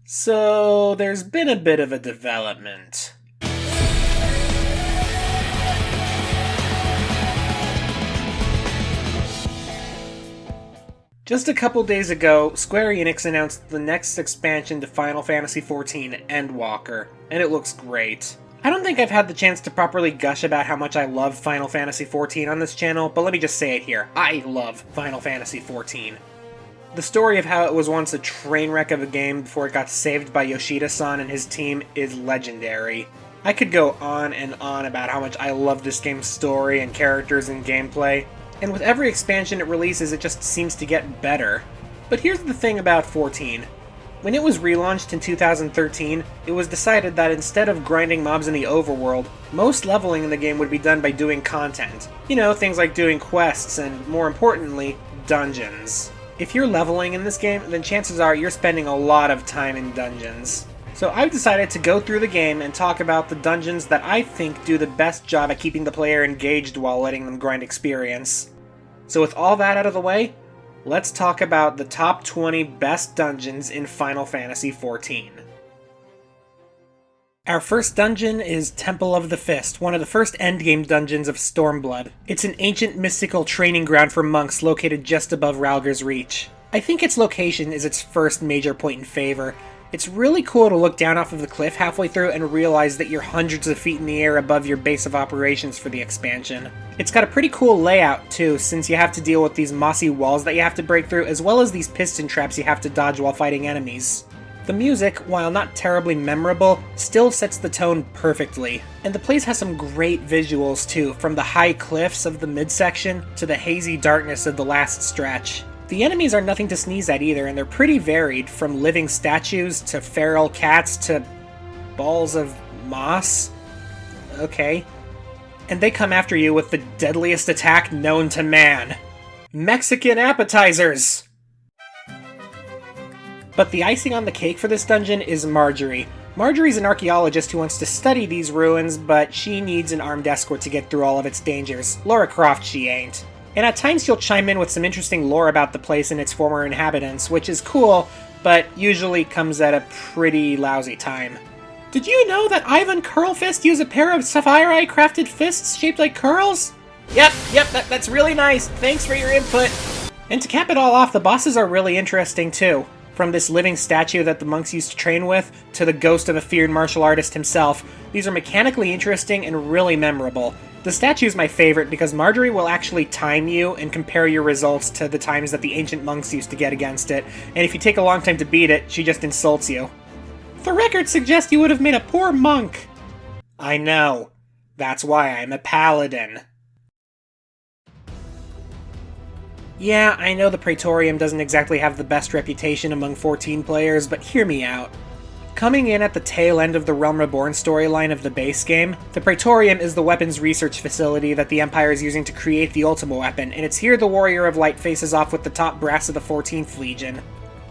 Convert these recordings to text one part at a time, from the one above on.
So, there's been a bit of a development. Just a couple days ago, Square Enix announced the next expansion to Final Fantasy XIV, Endwalker, and it looks great. I don't think I've had the chance to properly gush about how much I love Final Fantasy XIV on this channel, but let me just say it here. I love Final Fantasy XIV. The story of how it was once a train wreck of a game before it got saved by Yoshida-san and his team is legendary. I could go on and on about how much I love this game's story and characters and gameplay, and with every expansion it releases it just seems to get better. But here's the thing about 14. When it was relaunched in 2013, it was decided that instead of grinding mobs in the overworld, most leveling in the game would be done by doing content. You know, things like doing quests and, more importantly, dungeons. If you're leveling in this game, then chances are you're spending a lot of time in dungeons. So I've decided to go through the game and talk about the dungeons that I think do the best job at keeping the player engaged while letting them grind experience. So with all that out of the way, let's talk about the top 20 best dungeons in Final Fantasy XIV. Our first dungeon is Temple of the Fist, one of the first endgame dungeons of Stormblood. It's an ancient mystical training ground for monks located just above Ralger's Reach. I think its location is its first major point in favor. It's really cool to look down off of the cliff halfway through and realize that you're hundreds of feet in the air above your base of operations for the expansion. It's got a pretty cool layout too, since you have to deal with these mossy walls that you have to break through, as well as these piston traps you have to dodge while fighting enemies. The music, while not terribly memorable, still sets the tone perfectly. And the place has some great visuals too, from the high cliffs of the midsection to the hazy darkness of the last stretch. The enemies are nothing to sneeze at either, and they're pretty varied, from living statues to feral cats to balls of moss. Okay. And they come after you with the deadliest attack known to man. Mexican appetizers! But the icing on the cake for this dungeon is Marjorie. Marjorie's an archaeologist who wants to study these ruins, but she needs an armed escort to get through all of its dangers. Lara Croft she ain't. And at times she'll chime in with some interesting lore about the place and its former inhabitants, which is cool, but usually comes at a pretty lousy time. Did you know that Ivan Curlfist used a pair of sapphire crafted fists shaped like curls? Yep, that's really nice. Thanks for your input. And to cap it all off, the bosses are really interesting too. From this living statue that the monks used to train with, to the ghost of a feared martial artist himself, these are mechanically interesting and really memorable. The statue is my favorite because Marjorie will actually time you and compare your results to the times that the ancient monks used to get against it, and if you take a long time to beat it, she just insults you. The records suggest you would have made a poor monk. I know. That's why I'm a paladin. Yeah, I know the Praetorium doesn't exactly have the best reputation among 14 players, but hear me out. Coming in at the tail end of the Realm Reborn storyline of the base game, the Praetorium is the weapons research facility that the Empire is using to create the Ultima weapon, and it's here the Warrior of Light faces off with the top brass of the 14th Legion.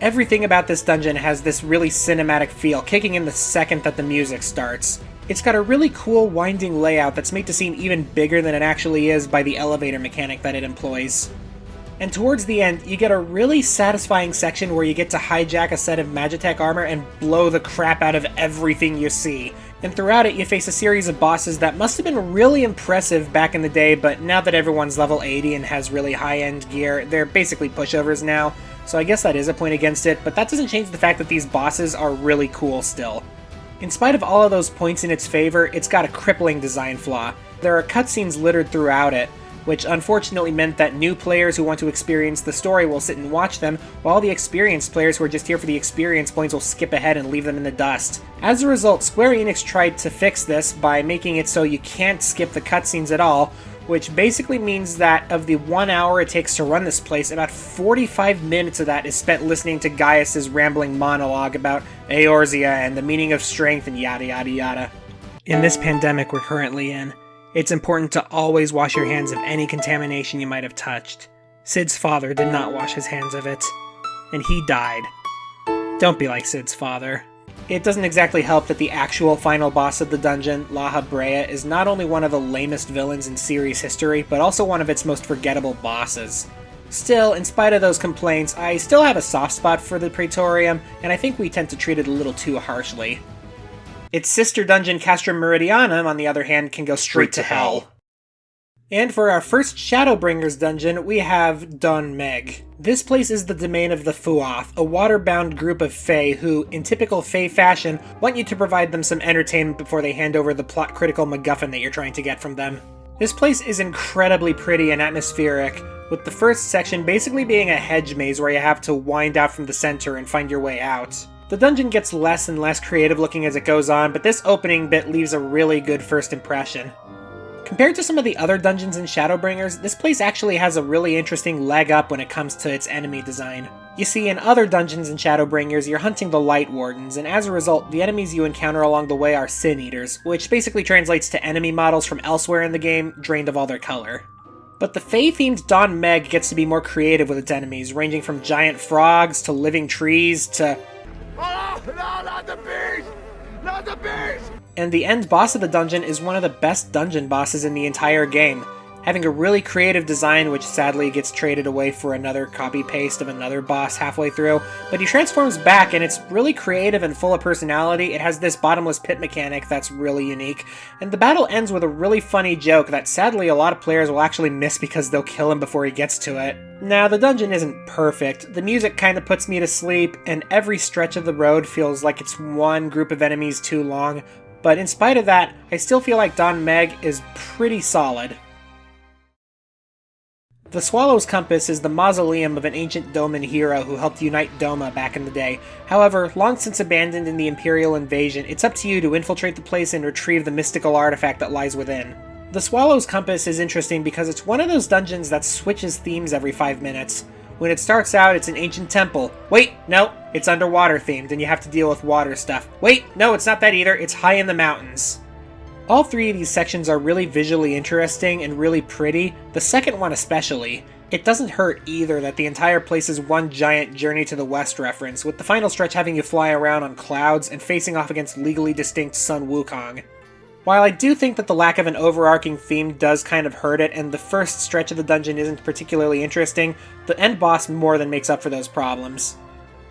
Everything about this dungeon has this really cinematic feel, kicking in the second that the music starts. It's got a really cool winding layout that's made to seem even bigger than it actually is by the elevator mechanic that it employs. And towards the end, you get a really satisfying section where you get to hijack a set of Magitech armor and blow the crap out of everything you see. And throughout it, you face a series of bosses that must have been really impressive back in the day, but now that everyone's level 80 and has really high-end gear, they're basically pushovers now. So I guess that is a point against it, but that doesn't change the fact that these bosses are really cool still. In spite of all of those points in its favor, it's got a crippling design flaw. There are cutscenes littered throughout it, which unfortunately meant that new players who want to experience the story will sit and watch them, while the experienced players who are just here for the experience points will skip ahead and leave them in the dust. As a result, Square Enix tried to fix this by making it so you can't skip the cutscenes at all, which basically means that of the 1 hour it takes to run this place, about 45 minutes of that is spent listening to Gaius's rambling monologue about Eorzea and the meaning of strength and yada yada yada. In this pandemic we're currently in, it's important to always wash your hands of any contamination you might have touched. Cid's father did not wash his hands of it, and he died. Don't be like Cid's father. It doesn't exactly help that the actual final boss of the dungeon, La Habrea, is not only one of the lamest villains in series history, but also one of its most forgettable bosses. Still, in spite of those complaints, I still have a soft spot for the Praetorium, and I think we tend to treat it a little too harshly. Its sister dungeon, Castrum Meridianum, on the other hand, can go straight to hell. And for our first Shadowbringers dungeon, we have Don Meg. This place is the domain of the Fuoth, a water-bound group of Fae who, in typical Fae fashion, want you to provide them some entertainment before they hand over the plot-critical MacGuffin that you're trying to get from them. This place is incredibly pretty and atmospheric, with the first section basically being a hedge maze where you have to wind out from the center and find your way out. The dungeon gets less and less creative looking as it goes on, but this opening bit leaves a really good first impression. Compared to some of the other dungeons in Shadowbringers, this place actually has a really interesting leg up when it comes to its enemy design. You see, in other dungeons in Shadowbringers, you're hunting the Light Wardens, and as a result, the enemies you encounter along the way are Sin Eaters, which basically translates to enemy models from elsewhere in the game, drained of all their color. But the Fae-themed Don Meg gets to be more creative with its enemies, ranging from giant frogs to living trees to... Oh, no, not the beast! Not the beast! And the end boss of the dungeon is one of the best dungeon bosses in the entire game, having a really creative design which sadly gets traded away for another copy-paste of another boss halfway through, but he transforms back and it's really creative and full of personality. It has this bottomless pit mechanic that's really unique, and the battle ends with a really funny joke that sadly a lot of players will actually miss because they'll kill him before he gets to it. Now, the dungeon isn't perfect, the music kinda puts me to sleep, and every stretch of the road feels like it's one group of enemies too long, but in spite of that, I still feel like Don Meg is pretty solid. The Swallow's Compass is the mausoleum of an ancient Doman hero who helped unite Doma back in the day. However, long since abandoned in the Imperial invasion, it's up to you to infiltrate the place and retrieve the mystical artifact that lies within. The Swallow's Compass is interesting because it's one of those dungeons that switches themes every 5 minutes. When it starts out, it's an ancient temple. Wait, no, it's underwater themed and you have to deal with water stuff. Wait, no, it's not that either, it's high in the mountains. All three of these sections are really visually interesting and really pretty, the second one especially. It doesn't hurt either that the entire place is one giant Journey to the West reference, with the final stretch having you fly around on clouds and facing off against legally distinct Sun Wukong. While I do think that the lack of an overarching theme does kind of hurt it, and the first stretch of the dungeon isn't particularly interesting, the end boss more than makes up for those problems.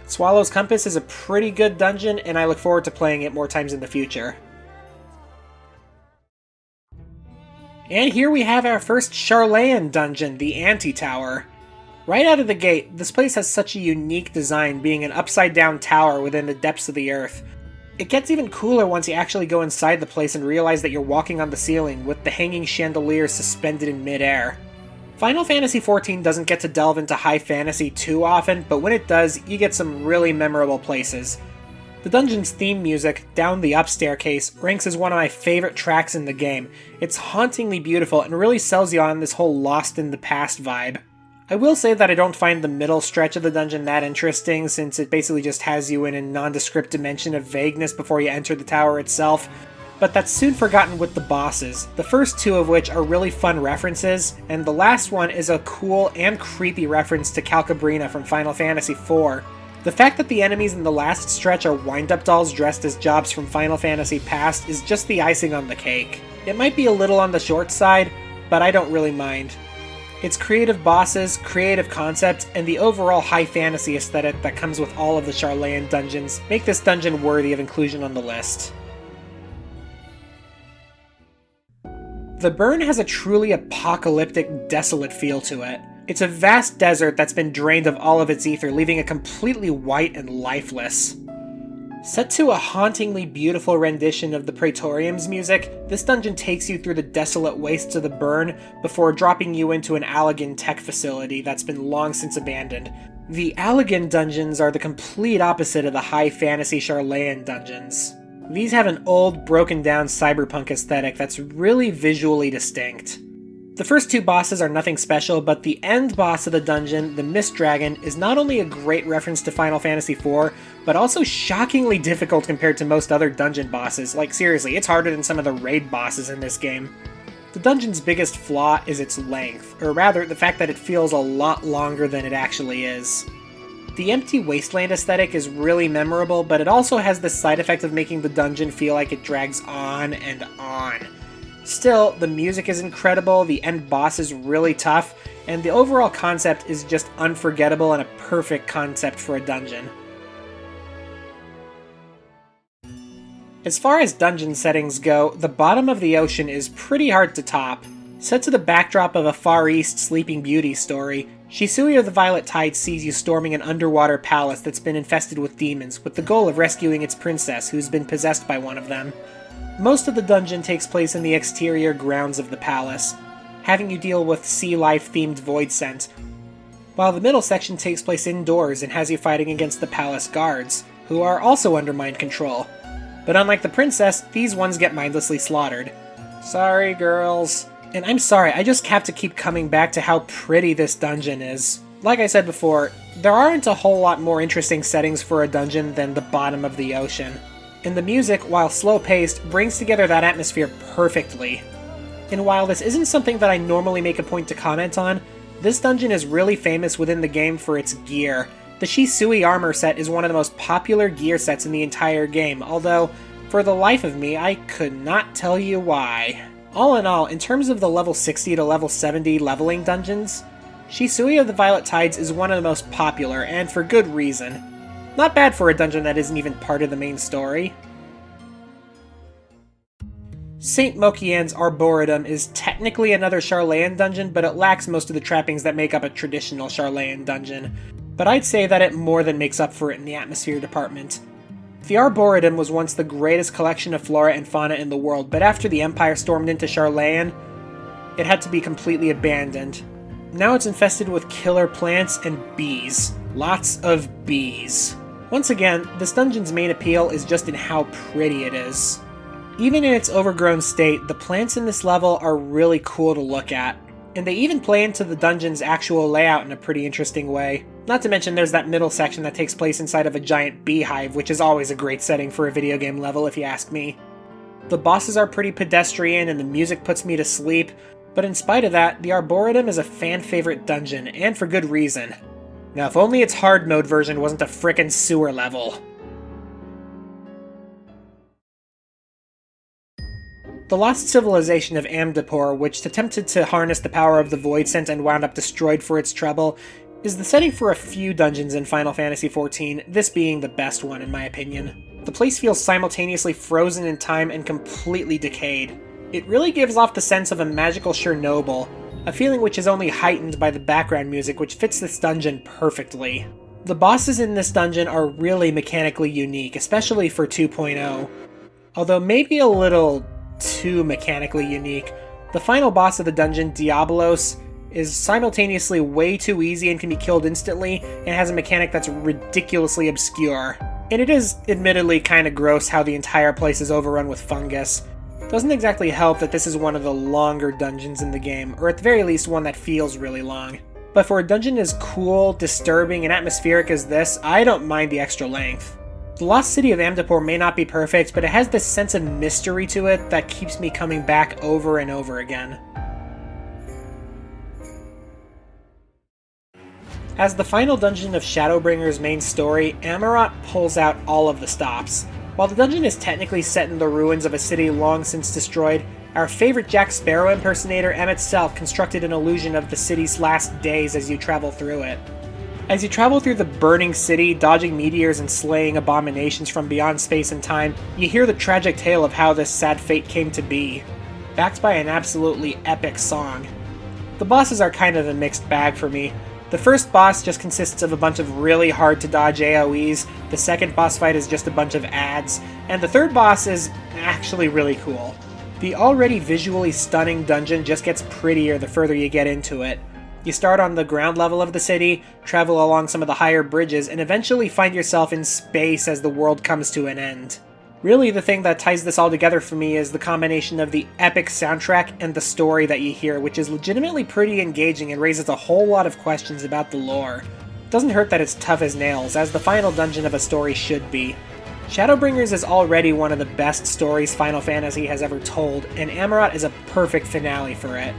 Swallow's Compass is a pretty good dungeon, and I look forward to playing it more times in the future. And here we have our first Sharlayan dungeon, the Anti-Tower. Right out of the gate, this place has such a unique design, being an upside-down tower within the depths of the earth. It gets even cooler once you actually go inside the place and realize that you're walking on the ceiling, with the hanging chandeliers suspended in mid-air. Final Fantasy XIV doesn't get to delve into high fantasy too often, but when it does, you get some really memorable places. The dungeon's theme music, Down the Up Staircase, ranks as one of my favorite tracks in the game. It's hauntingly beautiful and really sells you on this whole lost in the past vibe. I will say that I don't find the middle stretch of the dungeon that interesting, since it basically just has you in a nondescript dimension of vagueness before you enter the tower itself, but that's soon forgotten with the bosses, the first two of which are really fun references, and the last one is a cool and creepy reference to Calcabrina from Final Fantasy IV. The fact that the enemies in the last stretch are wind-up dolls dressed as Jobs from Final Fantasy Past is just the icing on the cake. It might be a little on the short side, but I don't really mind. Its creative bosses, creative concept, and the overall high fantasy aesthetic that comes with all of the Sharlayan dungeons make this dungeon worthy of inclusion on the list. The Burn has a truly apocalyptic, desolate feel to it. It's a vast desert that's been drained of all of its ether, leaving it completely white and lifeless. Set to a hauntingly beautiful rendition of the Praetorium's music, this dungeon takes you through the desolate wastes of the Burn before dropping you into an Allagan tech facility that's been long since abandoned. The Allagan dungeons are the complete opposite of the high fantasy Sharlayan dungeons. These have an old, broken down cyberpunk aesthetic that's really visually distinct. The first two bosses are nothing special, but the end boss of the dungeon, the Mist Dragon, is not only a great reference to Final Fantasy IV, but also shockingly difficult compared to most other dungeon bosses. Like, seriously, it's harder than some of the raid bosses in this game. The dungeon's biggest flaw is its length, or rather, the fact that it feels a lot longer than it actually is. The empty wasteland aesthetic is really memorable, but it also has the side effect of making the dungeon feel like it drags on and on. Still, the music is incredible, the end boss is really tough, and the overall concept is just unforgettable and a perfect concept for a dungeon. As far as dungeon settings go, the bottom of the ocean is pretty hard to top. Set to the backdrop of a Far East Sleeping Beauty story, Shisui of the Violet Tide sees you storming an underwater palace that's been infested with demons, with the goal of rescuing its princess, who's been possessed by one of them. Most of the dungeon takes place in the exterior grounds of the palace, having you deal with sea life-themed void scent, while the middle section takes place indoors and has you fighting against the palace guards, who are also under mind control. But unlike the princess, these ones get mindlessly slaughtered. Sorry, girls. And I'm sorry, I just have to keep coming back to how pretty this dungeon is. Like I said before, there aren't a whole lot more interesting settings for a dungeon than the bottom of the ocean. And the music, while slow-paced, brings together that atmosphere perfectly. And while this isn't something that I normally make a point to comment on, this dungeon is really famous within the game for its gear. The Shisui armor set is one of the most popular gear sets in the entire game, although, for the life of me, I could not tell you why. All in all, in terms of the level 60 to level 70 leveling dungeons, Shisui of the Violet Tides is one of the most popular, and for good reason. Not bad for a dungeon that isn't even part of the main story. St. Mokian's Arboretum is technically another Charlayan dungeon, but it lacks most of the trappings that make up a traditional Charlayan dungeon. But I'd say that it more than makes up for it in the atmosphere department. The Arboretum was once the greatest collection of flora and fauna in the world, but after the Empire stormed into Charlayan, it had to be completely abandoned. Now it's infested with killer plants and bees. Lots of bees. Once again, this dungeon's main appeal is just in how pretty it is. Even in its overgrown state, the plants in this level are really cool to look at. And they even play into the dungeon's actual layout in a pretty interesting way. Not to mention there's that middle section that takes place inside of a giant beehive, which is always a great setting for a video game level if you ask me. The bosses are pretty pedestrian and the music puts me to sleep, but in spite of that, the Arboretum is a fan favorite dungeon, and for good reason. Now if only its hard mode version wasn't a frickin' sewer level. The lost civilization of Amdapor, which attempted to harness the power of the Void Scent and wound up destroyed for its trouble, is the setting for a few dungeons in Final Fantasy XIV, this being the best one in my opinion. The place feels simultaneously frozen in time and completely decayed. It really gives off the sense of a magical Chernobyl, a feeling which is only heightened by the background music which fits this dungeon perfectly. The bosses in this dungeon are really mechanically unique, especially for 2.0, although maybe a little too mechanically unique. The final boss of the dungeon, Diabolos, is simultaneously way too easy and can be killed instantly, and has a mechanic that's ridiculously obscure. And it is admittedly kinda gross how the entire place is overrun with fungus. Doesn't exactly help that this is one of the longer dungeons in the game, or at the very least one that feels really long. But for a dungeon as cool, disturbing, and atmospheric as this, I don't mind the extra length. The lost city of Amdapor may not be perfect, but it has this sense of mystery to it that keeps me coming back over and over again. As the final dungeon of Shadowbringer's main story, Amarot pulls out all of the stops. While the dungeon is technically set in the ruins of a city long since destroyed, our favorite Jack Sparrow impersonator Emmett Self constructed an illusion of the city's last days as you travel through it. As you travel through the burning city, dodging meteors and slaying abominations from beyond space and time, you hear the tragic tale of how this sad fate came to be, backed by an absolutely epic song. The bosses are kind of a mixed bag for me. The first boss just consists of a bunch of really hard to dodge AoEs, the second boss fight is just a bunch of ads, and the third boss is actually really cool. The already visually stunning dungeon just gets prettier the further you get into it. You start on the ground level of the city, travel along some of the higher bridges, and eventually find yourself in space as the world comes to an end. Really, the thing that ties this all together for me is the combination of the epic soundtrack and the story that you hear, which is legitimately pretty engaging and raises a whole lot of questions about the lore. Doesn't hurt that it's tough as nails, as the final dungeon of a story should be. Shadowbringers is already one of the best stories Final Fantasy has ever told, and Amarot is a perfect finale for it.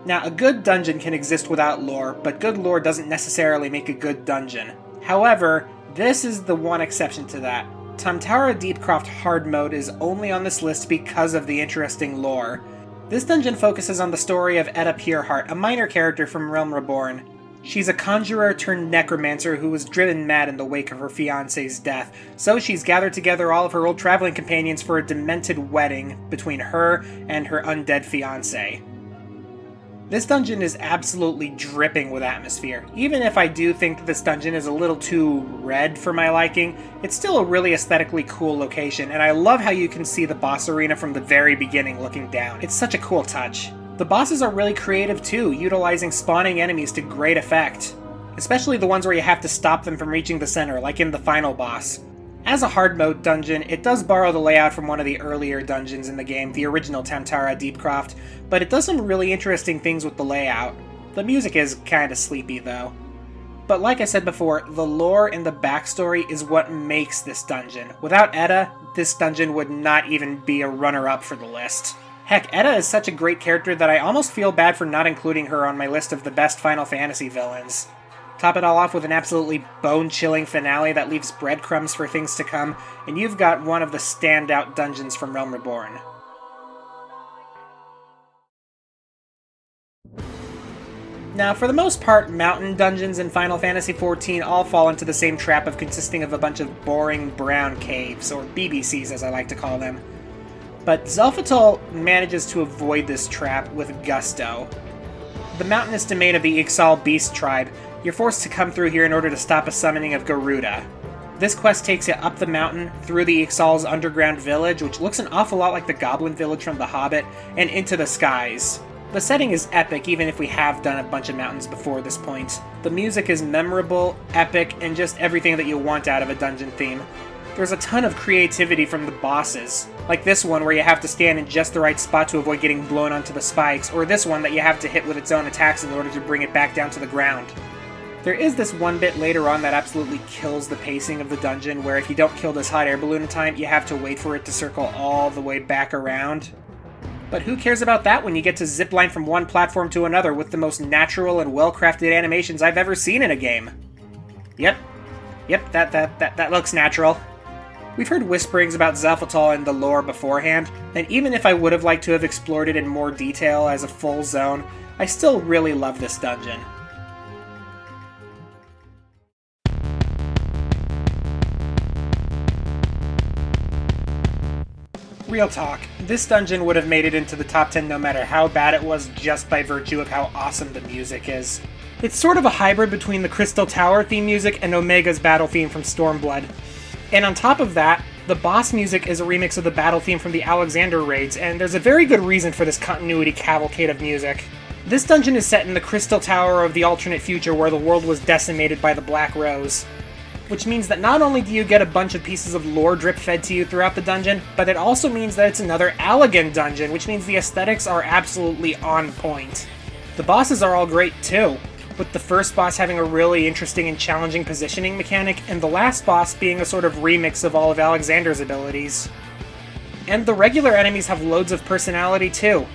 Now, a good dungeon can exist without lore, but good lore doesn't necessarily make a good dungeon. However, this is the one exception to that. Tamtara Deepcroft Hard Mode is only on this list because of the interesting lore. This dungeon focuses on the story of Edda Pureheart, a minor character from Realm Reborn. She's a conjurer turned necromancer who was driven mad in the wake of her fiancé's death, so she's gathered together all of her old traveling companions for a demented wedding between her and her undead fiancé. This dungeon is absolutely dripping with atmosphere. Even if I do think that this dungeon is a little too red for my liking, it's still a really aesthetically cool location, and I love how you can see the boss arena from the very beginning looking down. It's such a cool touch. The bosses are really creative too, utilizing spawning enemies to great effect. Especially the ones where you have to stop them from reaching the center, like in the final boss. As a hard mode dungeon, it does borrow the layout from one of the earlier dungeons in the game, the original Tamtara Deepcroft, but it does some really interesting things with the layout. The music is kinda sleepy though. But like I said before, the lore and the backstory is what makes this dungeon. Without Edda, this dungeon would not even be a runner-up for the list. Heck, Edda is such a great character that I almost feel bad for not including her on my list of the best Final Fantasy villains. Top it all off with an absolutely bone-chilling finale that leaves breadcrumbs for things to come, and you've got one of the standout dungeons from Realm Reborn. Now, for the most part, mountain dungeons in Final Fantasy XIV all fall into the same trap of consisting of a bunch of boring brown caves, or BBCs as I like to call them. But Xelphatol manages to avoid this trap with gusto. The mountainous domain of the Ixal Beast tribe, you're forced to come through here in order to stop a summoning of Garuda. This quest takes you up the mountain, through the Ixal's underground village, which looks an awful lot like the Goblin Village from The Hobbit, and into the skies. The setting is epic, even if we have done a bunch of mountains before this point. The music is memorable, epic, and just everything that you want out of a dungeon theme. There's a ton of creativity from the bosses, like this one where you have to stand in just the right spot to avoid getting blown onto the spikes, or this one that you have to hit with its own attacks in order to bring it back down to the ground. There is this one bit later on that absolutely kills the pacing of the dungeon, where if you don't kill this hot air balloon in time, you have to wait for it to circle all the way back around. But who cares about that when you get to zipline from one platform to another with the most natural and well-crafted animations I've ever seen in a game? Yep, that looks natural. We've heard whisperings about Xelphatol and the lore beforehand, and even if I would have liked to have explored it in more detail as a full zone, I still really love this dungeon. Real talk, this dungeon would have made it into the top 10 no matter how bad it was, just by virtue of how awesome the music is. It's sort of a hybrid between the Crystal Tower theme music and Omega's battle theme from Stormblood. And on top of that, the boss music is a remix of the battle theme from the Alexander raids, and there's a very good reason for this continuity cavalcade of music. This dungeon is set in the Crystal Tower of the alternate future where the world was decimated by the Black Rose. Which means that not only do you get a bunch of pieces of lore drip fed to you throughout the dungeon, but it also means that it's another Allegan dungeon, which means the aesthetics are absolutely on point. The bosses are all great too, with the first boss having a really interesting and challenging positioning mechanic, and the last boss being a sort of remix of all of Alexander's abilities. And the regular enemies have loads of personality too.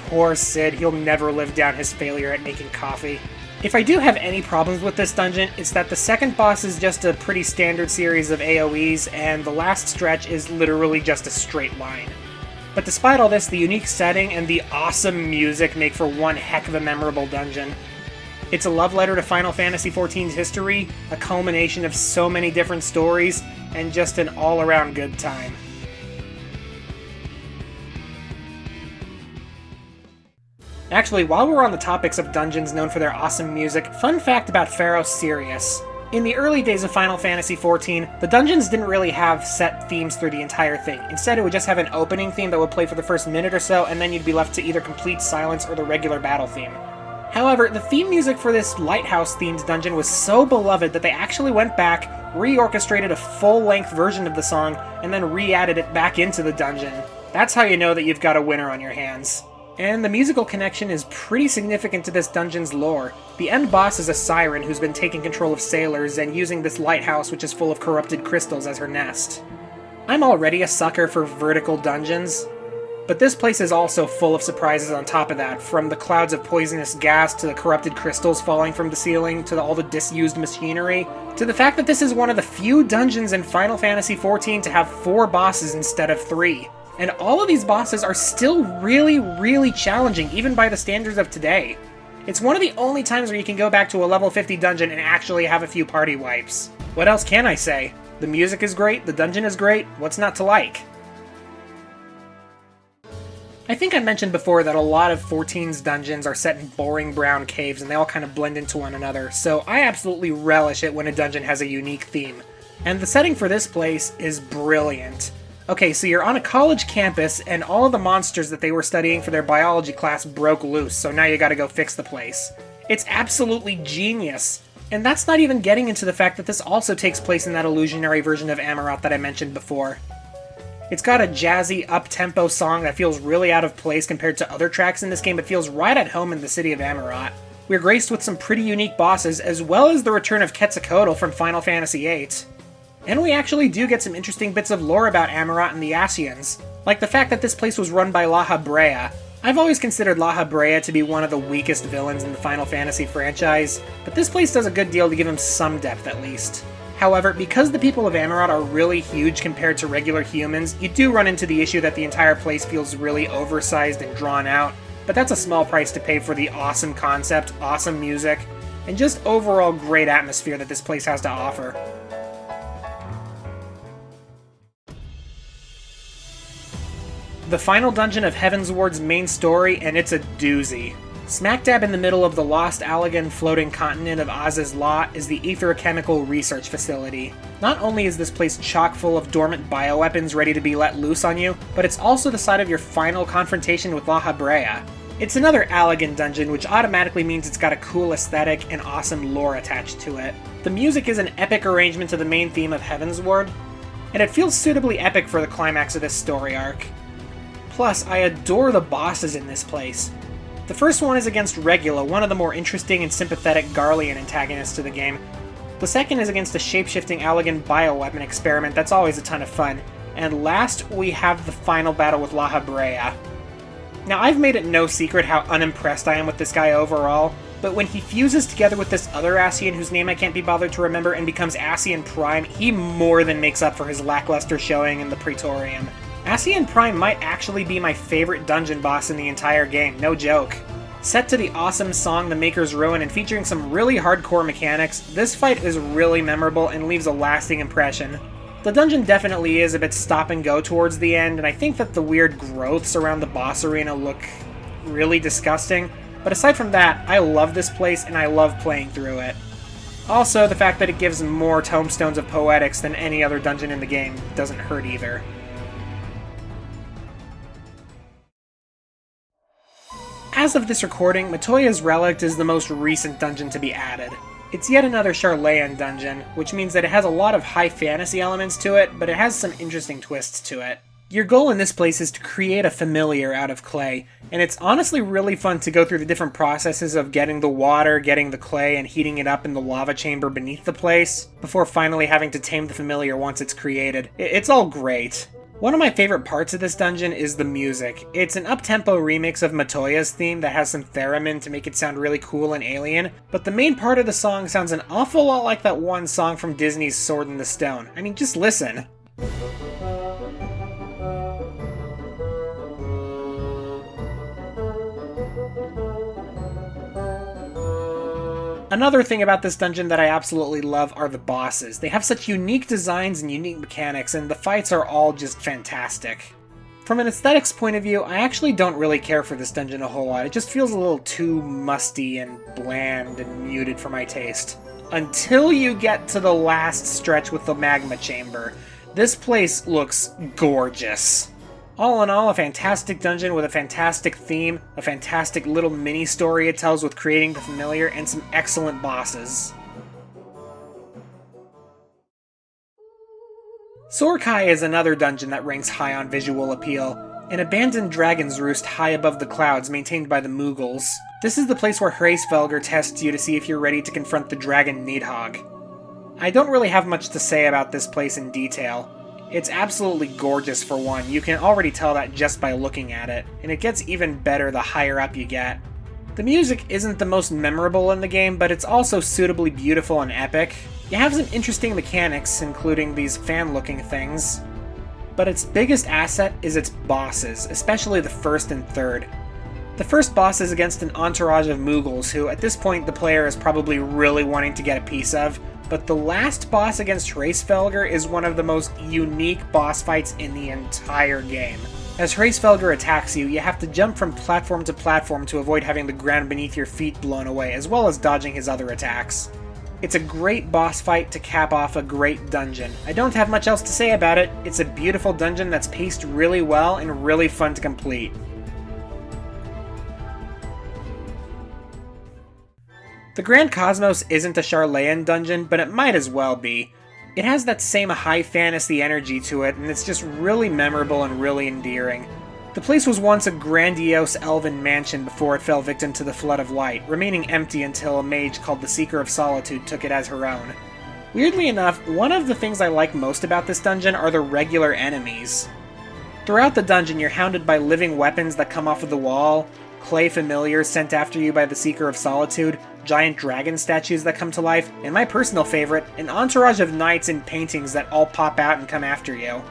Poor Sid, he'll never live down his failure at making coffee. If I do have any problems with this dungeon, it's that the second boss is just a pretty standard series of AoEs, and the last stretch is literally just a straight line. But despite all this, the unique setting and the awesome music make for one heck of a memorable dungeon. It's a love letter to Final Fantasy XIV's history, a culmination of so many different stories, and just an all-around good time. Actually, while we're on the topics of dungeons known for their awesome music, fun fact about Pharos Sirius. In the early days of Final Fantasy XIV, the dungeons didn't really have set themes through the entire thing. Instead, it would just have an opening theme that would play for the first minute or so, and then you'd be left to either complete silence or the regular battle theme. However, the theme music for this lighthouse-themed dungeon was so beloved that they actually went back, reorchestrated a full-length version of the song, and then re-added it back into the dungeon. That's how you know that you've got a winner on your hands. And the musical connection is pretty significant to this dungeon's lore. The end boss is a siren who's been taking control of sailors and using this lighthouse which is full of corrupted crystals as her nest. I'm already a sucker for vertical dungeons, But this place is also full of surprises on top of that, from the clouds of poisonous gas to the corrupted crystals falling from the ceiling to all the disused machinery, to the fact that this is one of the few dungeons in Final Fantasy XIV to have 4 bosses instead of 3. And all of these bosses are still really, really challenging, even by the standards of today. It's one of the only times where you can go back to a level 50 dungeon and actually have a few party wipes. What else can I say? The music is great, the dungeon is great, what's not to like? I think I mentioned before that a lot of 14's dungeons are set in boring brown caves and they all kind of blend into one another, so I absolutely relish it when a dungeon has a unique theme. And the setting for this place is brilliant. Okay, so you're on a college campus and all of the monsters that they were studying for their biology class broke loose, so now you gotta go fix the place. It's absolutely genius. And that's not even getting into the fact that this also takes place in that illusionary version of Amarot that I mentioned before. It's got a jazzy, up-tempo song that feels really out of place compared to other tracks in this game, but feels right at home in the city of Amarot. We're graced with some pretty unique bosses, as well as the return of Quetzalcoatl from Final Fantasy VIII. And we actually do get some interesting bits of lore about Amarot and the Ascians, like the fact that this place was run by La Habrea. I've always considered La Habrea to be one of the weakest villains in the Final Fantasy franchise, but this place does a good deal to give him some depth at least. However, because the people of Amarot are really huge compared to regular humans, you do run into the issue that the entire place feels really oversized and drawn out, but that's a small price to pay for the awesome concept, awesome music, and just overall great atmosphere that this place has to offer. The final dungeon of Heavensward's main story, and it's a doozy. Smack dab in the middle of the lost Allagan floating continent of Az's Law is the Aetherochemical Research Facility. Not only is this place chock full of dormant bioweapons ready to be let loose on you, but it's also the site of your final confrontation with La Habrea. It's another Allagan dungeon, which automatically means it's got a cool aesthetic and awesome lore attached to it. The music is an epic arrangement to the main theme of Heavensward, and it feels suitably epic for the climax of this story arc. Plus, I adore the bosses in this place. The first one is against Regula, one of the more interesting and sympathetic Garlean antagonists to the game. The second is against a shape-shifting Allagan bioweapon experiment that's always a ton of fun. And last, we have the final battle with La Habrea. Now, I've made it no secret how unimpressed I am with this guy overall, but when he fuses together with this other Ascian whose name I can't be bothered to remember and becomes Ascian Prime, he more than makes up for his lackluster showing in the Praetorium. Ascian Prime might actually be my favorite dungeon boss in the entire game, no joke. Set to the awesome song The Maker's Ruin and featuring some really hardcore mechanics, this fight is really memorable and leaves a lasting impression. The dungeon definitely is a bit stop and go towards the end, and I think that the weird growths around the boss arena look really disgusting, but aside from that, I love this place and I love playing through it. Also, the fact that it gives more tomestones of poetics than any other dungeon in the game doesn't hurt either. As of this recording, Matoya's Relict is the most recent dungeon to be added. It's yet another Charlayan dungeon, which means that it has a lot of high fantasy elements to it, but it has some interesting twists to it. Your goal in this place is to create a familiar out of clay, and it's honestly really fun to go through the different processes of getting the water, getting the clay, and heating it up in the lava chamber beneath the place, before finally having to tame the familiar once it's created. It's all great. One of my favorite parts of this dungeon is the music. It's an up-tempo remix of Matoya's theme that has some theremin to make it sound really cool and alien, but the main part of the song sounds an awful lot like that one song from Disney's Sword in the Stone. I mean, just listen. Another thing about this dungeon that I absolutely love are the bosses. They have such unique designs and unique mechanics, and the fights are all just fantastic. From an aesthetics point of view, I actually don't really care for this dungeon a whole lot. It just feels a little too musty and bland and muted for my taste. Until you get to the last stretch with the magma chamber. This place looks gorgeous. All in all, a fantastic dungeon with a fantastic theme, a fantastic little mini-story it tells with creating the familiar, and some excellent bosses. Sorkai is another dungeon that ranks high on visual appeal, an abandoned dragon's roost high above the clouds maintained by the Moogles. This is the place where Hraesvelgr tests you to see if you're ready to confront the dragon Nidhogg. I don't really have much to say about this place in detail. It's absolutely gorgeous for one, you can already tell that just by looking at it, and it gets even better the higher up you get. The music isn't the most memorable in the game, but it's also suitably beautiful and epic. You have some interesting mechanics, including these fan-looking things. But its biggest asset is its bosses, especially the first and third. The first boss is against an entourage of Moogles who, at this point, the player is probably really wanting to get a piece of, but the last boss against Hraesvelgr is one of the most unique boss fights in the entire game. As Hraesvelgr attacks you, you have to jump from platform to platform to avoid having the ground beneath your feet blown away, as well as dodging his other attacks. It's a great boss fight to cap off a great dungeon. I don't have much else to say about it. It's a beautiful dungeon that's paced really well and really fun to complete. The Grand Cosmos isn't a Charlayan dungeon, but it might as well be. It has that same high fantasy energy to it, and it's just really memorable and really endearing. The place was once a grandiose elven mansion before it fell victim to the Flood of Light, remaining empty until a mage called the Seeker of Solitude took it as her own. Weirdly enough, one of the things I like most about this dungeon are the regular enemies. Throughout the dungeon, you're hounded by living weapons that come off of the wall, clay familiars sent after you by the Seeker of Solitude, giant dragon statues that come to life, and my personal favorite, an entourage of knights in paintings that all pop out and come after you.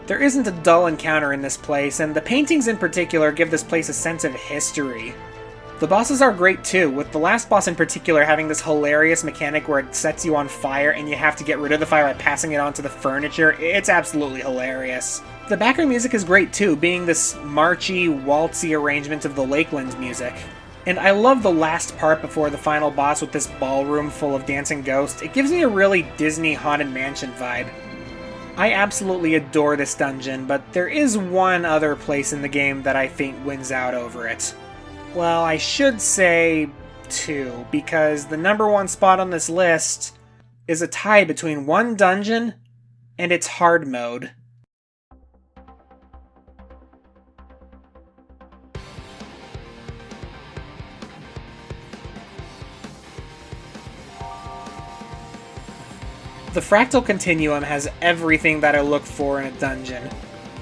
There isn't a dull encounter in this place, and the paintings in particular give this place a sense of history. The bosses are great too, with the last boss in particular having this hilarious mechanic where it sets you on fire and you have to get rid of the fire by passing it onto the furniture. It's absolutely hilarious. The background music is great too, being this marchy, waltzy arrangement of the Lakeland music. And I love the last part before the final boss with this ballroom full of dancing ghosts. It gives me a really Disney Haunted Mansion vibe. I absolutely adore this dungeon, but there is one other place in the game that I think wins out over it. Well, I should say two, because the number one spot on this list is a tie between one dungeon and its hard mode. The Fractal Continuum has everything that I look for in a dungeon.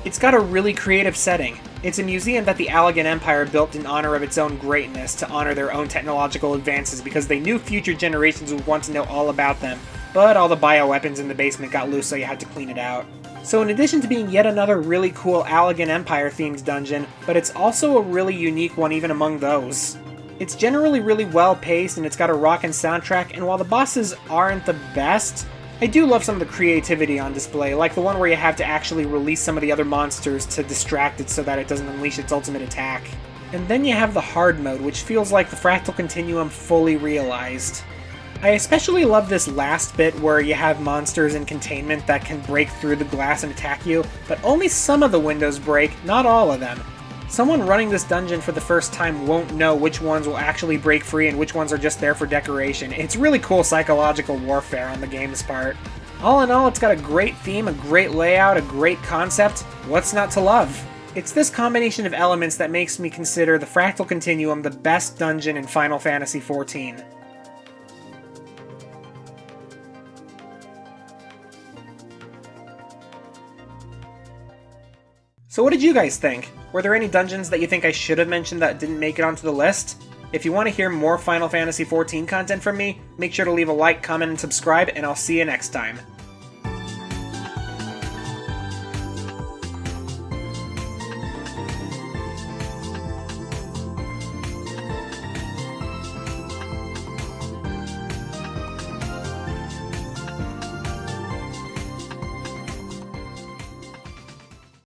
It's got a really creative setting. It's a museum that the Allegan Empire built in honor of its own greatness, to honor their own technological advances because they knew future generations would want to know all about them, but all the bioweapons in the basement got loose so you had to clean it out. So in addition to being yet another really cool Allegan Empire themed dungeon, but it's also a really unique one even among those. It's generally really well paced and it's got a rockin' soundtrack, and while the bosses aren't the best, I do love some of the creativity on display, like the one where you have to actually release some of the other monsters to distract it so that it doesn't unleash its ultimate attack. And then you have the hard mode, which feels like the Fractal Continuum fully realized. I especially love this last bit where you have monsters in containment that can break through the glass and attack you, but only some of the windows break, not all of them. Someone running this dungeon for the first time won't know which ones will actually break free and which ones are just there for decoration. It's really cool psychological warfare on the game's part. All in all, it's got a great theme, a great layout, a great concept. What's not to love? It's this combination of elements that makes me consider the Fractal Continuum the best dungeon in Final Fantasy XIV. So what did you guys think? Were there any dungeons that you think I should have mentioned that didn't make it onto the list? If you want to hear more Final Fantasy XIV content from me, make sure to leave a like, comment, and subscribe, and I'll see you next time.